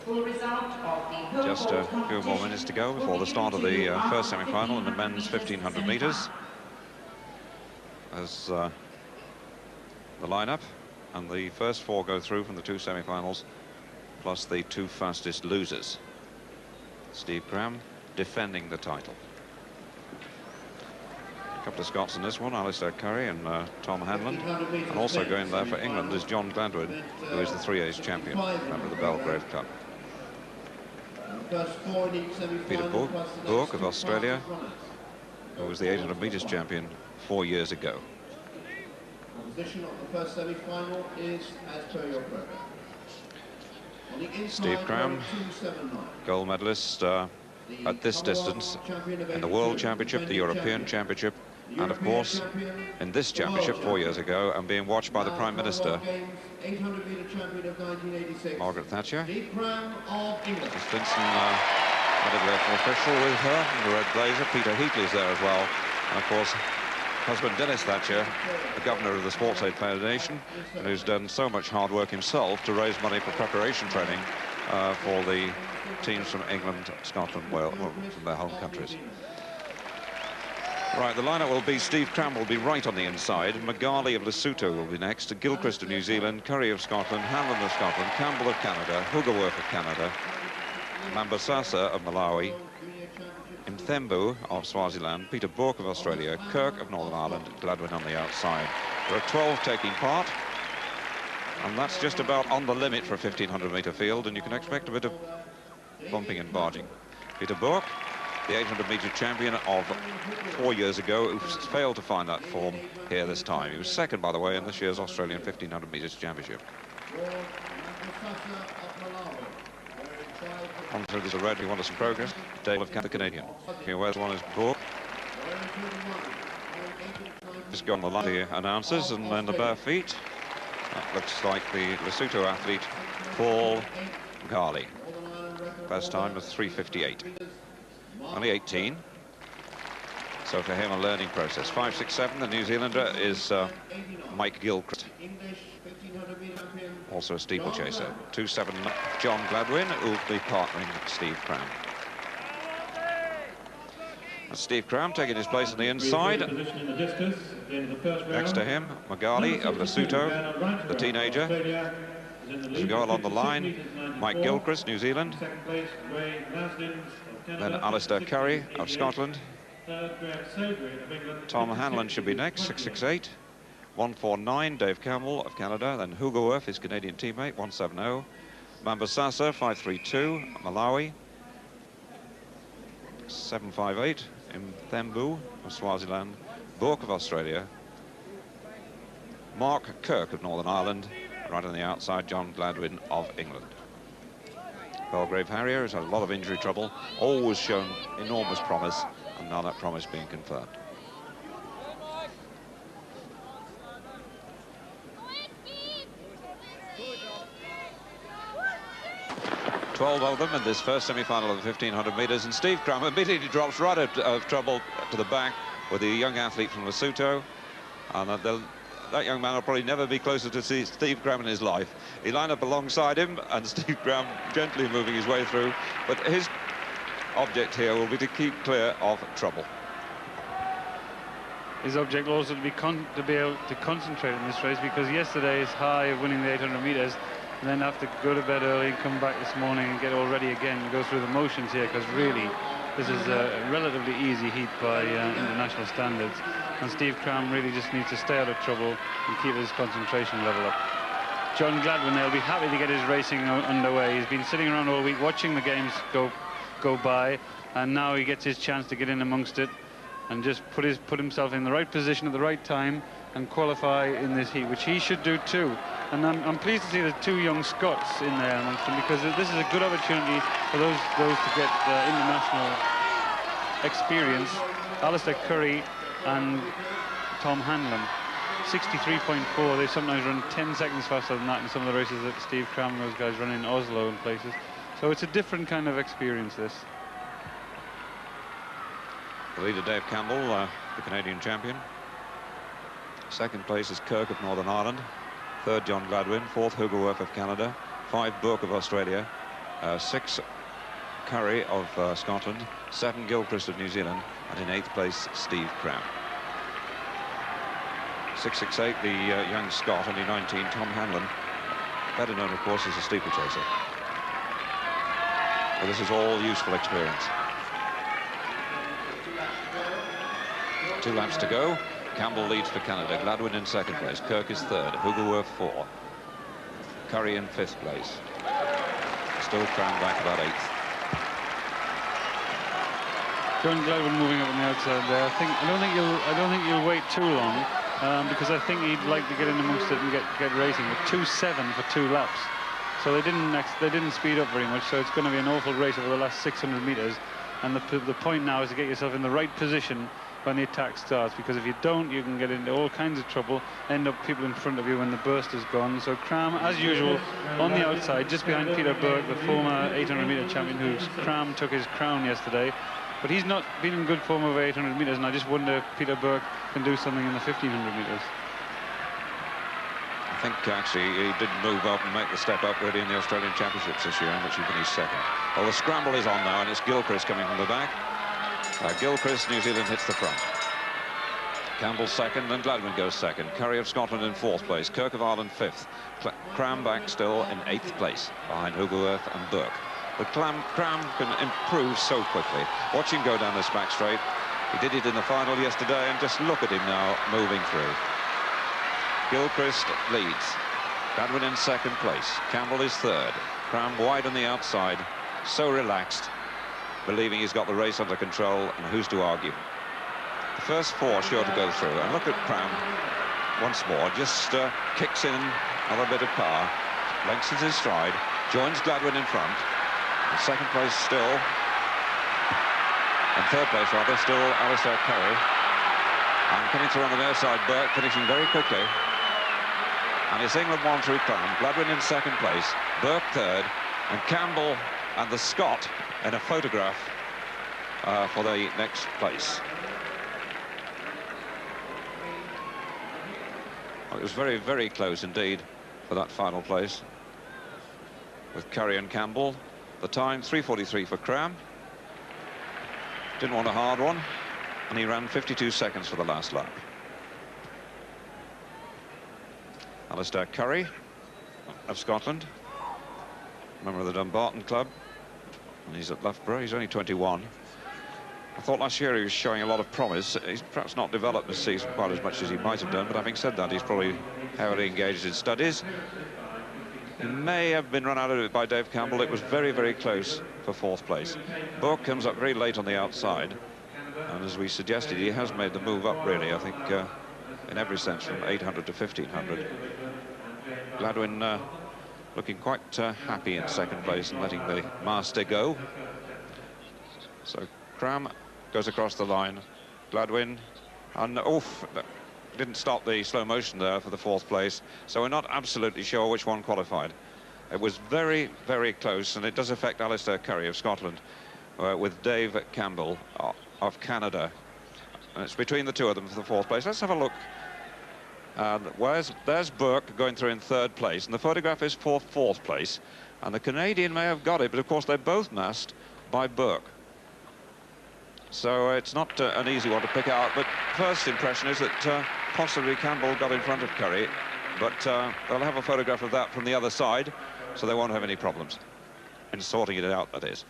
Just a few more minutes to go before the start of the first semi-final in the men's 1500 metres. As the lineup, and the first four go through from the two semi-finals, plus the two fastest losers. Steve Cram defending the title. A couple of Scots in this one, Alistair Curry and Tom Hanlon. And also going there for England is John Gladwin, who is the 3A's champion, member of the Belgrave Club. Peter Bourke of Australia, who was the 800 metres champion 4 years ago. Position of the first semi-final is as per your program. Steve Cram, gold medalist at this distance in the World Championship, the European Championship, and of course in this championship 4 years ago, and being watched by the Prime Minister, Margaret Thatcher. Miss Vinson, medical official with her in the red blazer. Peter Heatley's there as well, and of course husband Dennis Thatcher, the governor of the Sports Aid Foundation, and who's done so much hard work himself to raise money for preparation training for the teams from England, Scotland, Wales, from their home countries. Right, the lineup will be Steve Cram will be right on the inside, Magali of Lesotho will be next, Gilchrist of New Zealand, Curry of Scotland, Hanlon of Scotland, Campbell of Canada, Hugoworth of Canada, Mambasasa of Malawi, Mthembu of Swaziland, Peter Bourke of Australia, Kirk of Northern Ireland, Gladwin on the outside. There are 12 taking part, and that's just about on the limit for a 1500-metre field, and you can expect a bit of bumping and barging. Peter Bourke, the 800-metre champion of 4 years ago, who failed to find that form here this time. He was second, by the way, in this year's Australian 1500 metres championship. On through this red, we want some progress. Dale of the Canadian. Here, where's one is Bourke. Just gone the line, the announcers, and then the bare feet. That looks like the Lesotho athlete, Paul Gali. Best time was 3:58. Only 18. So for him, a learning process. 5.67. The New Zealander is Mike Gilchrist, also a steeplechaser. 2.7. John Gladwin, who will be partnering Steve Cram. And Steve Cram taking his place on the inside. Next to him, Magali of Lesotho, the teenager. As we go along the line, Mike Gilchrist, New Zealand. Then Alistair Curry of Scotland. Tom Hanlon should be next, 6.68. 1.49, Dave Campbell of Canada. Then Hugoworth, his Canadian teammate, 1.70. Mambasasa, 5.32, Malawi. 7.58, Mthembu of Swaziland. Bourke of Australia. Mark Kirk of Northern Ireland. Right on the outside, John Gladwin of England. Belgrave Harrier has had a lot of injury trouble, always shown enormous promise, and now that promise being confirmed. Twelve of them in this first semi-final of the 1500 metres, and Steve Cram immediately drops right out of trouble to the back with the young athlete from Lesotho, and that young man will probably never be closer to see Steve Cram in his life. He lined up alongside him, and Steve Cram gently moving his way through, but his object here will be to keep clear of trouble. His object will also to be able to concentrate in this race, because yesterday's high of winning the 800 metres, and then have to go to bed early and come back this morning and get all ready again and go through the motions here, because really this is a relatively easy heat by international standards, and Steve Cram really just needs to stay out of trouble and keep his concentration level up. John Gladwin, they'll be happy to get his racing underway. He's been sitting around all week watching the games go by, and now he gets his chance to get in amongst it and just put himself in the right position at the right time and qualify in this heat, which he should do too. And I'm pleased to see the two young Scots in there amongst them, because this is a good opportunity for those to get international experience. Alistair Curry and Tom Hanlon, 63.4. They sometimes run 10 seconds faster than that in some of the races that Steve Cram and those guys run in Oslo and places. So it's a different kind of experience, this. The leader, Dave Campbell, the Canadian champion. Second place is Kirk of Northern Ireland. Third, John Gladwin. Fourth, Hugoworth of Canada. 5, Bourke of Australia. 6 Curry of Scotland, 7 Gilchrist of New Zealand, and in 8th place Steve Cram. 668, the young Scot, only 19, Tom Hanlon, better known of course as a steeplechaser. But this is all useful experience. 2 laps to go. Campbell leads for Canada. Gladwin in 2nd place. Kirk is 3rd. Hugelworth 4. Curry in 5th place. Still Cram back about 8th. John Gladwin moving up on the outside there. I don't think you'll wait too long, because I think he'd like to get in amongst it and get racing. With 2.7 for 2 laps, so they didn't speed up very much. So it's going to be an awful race over the last 600 meters. And the point now is to get yourself in the right position when the attack starts, because if you don't, you can get into all kinds of trouble, end up people in front of you when the burst is gone. So Cram, as usual, on the outside, just behind Peter Burke, the former 800-meter champion, who Cram took his crown yesterday. But he's not been in good form over 800 meters, and I just wonder if Peter Burke can do something in the 1500 meters. I think actually he did move up and make the step up really in the Australian Championships this year, in which he finished 2nd. Well, the scramble is on now, and it's Gilchrist coming from the back. Gilchrist, New Zealand, hits the front. Campbell 2nd, and Gladwin goes 2nd. Curry of Scotland in 4th place. Kirk of Ireland 5th. Cram back still in 8th place, behind Hugelworth and Burke. But Cram can improve so quickly. Watch him go down this back straight. He did it in the final yesterday, and just look at him now moving through. Gilchrist leads. Gladwin in 2nd place. Campbell is 3rd. Cram wide on the outside, so relaxed, believing he's got the race under control, and who's to argue? The first 4 sure to go through, and look at Cram once more, just kicks in another bit of power, lengthens his stride, joins Gladwin in front. In 2nd place still, in 3rd place rather, still Alistair Curry, and coming through on the near side, Burke finishing very quickly, and it's England 1 through Cram. Gladwin in 2nd place, Burke 3rd, and Campbell and the Scot in a photograph for the next place. Well, it was very, very close indeed for that final place, with Curry and Campbell. The time, 3:43 for Cram. Didn't want a hard one, and he ran 52 seconds for the last lap. Alistair Curry of Scotland, member of the Dumbarton Club, and he's at Loughborough. He's only 21. I thought last year he was showing a lot of promise. He's perhaps not developed this season quite as much as he might have done, but having said that, he's probably heavily engaged in studies. He may have been run out of it by Dave Campbell. It was very, very close for 4th place. Burke comes up very late on the outside, and as we suggested, he has made the move up really, I think, in every sense, from 800 to 1500. Gladwin looking quite happy in 2nd place and letting the master go. So Cram goes across the line. Gladwin, and didn't stop the slow motion there for the 4th place, so we're not absolutely sure which one qualified. It was very, very close, and it does affect Alistair Curry of Scotland with Dave Campbell of Canada. And it's between the 2 of them for the 4th place. Let's have a look. There's Burke going through in 3rd place, and the photograph is for 4th place, and the Canadian may have got it, but of course they're both masked by Burke. So it's not an easy one to pick out, but first impression is that possibly Campbell got in front of Curry, but they'll have a photograph of that from the other side, so they won't have any problems in sorting it out, that is.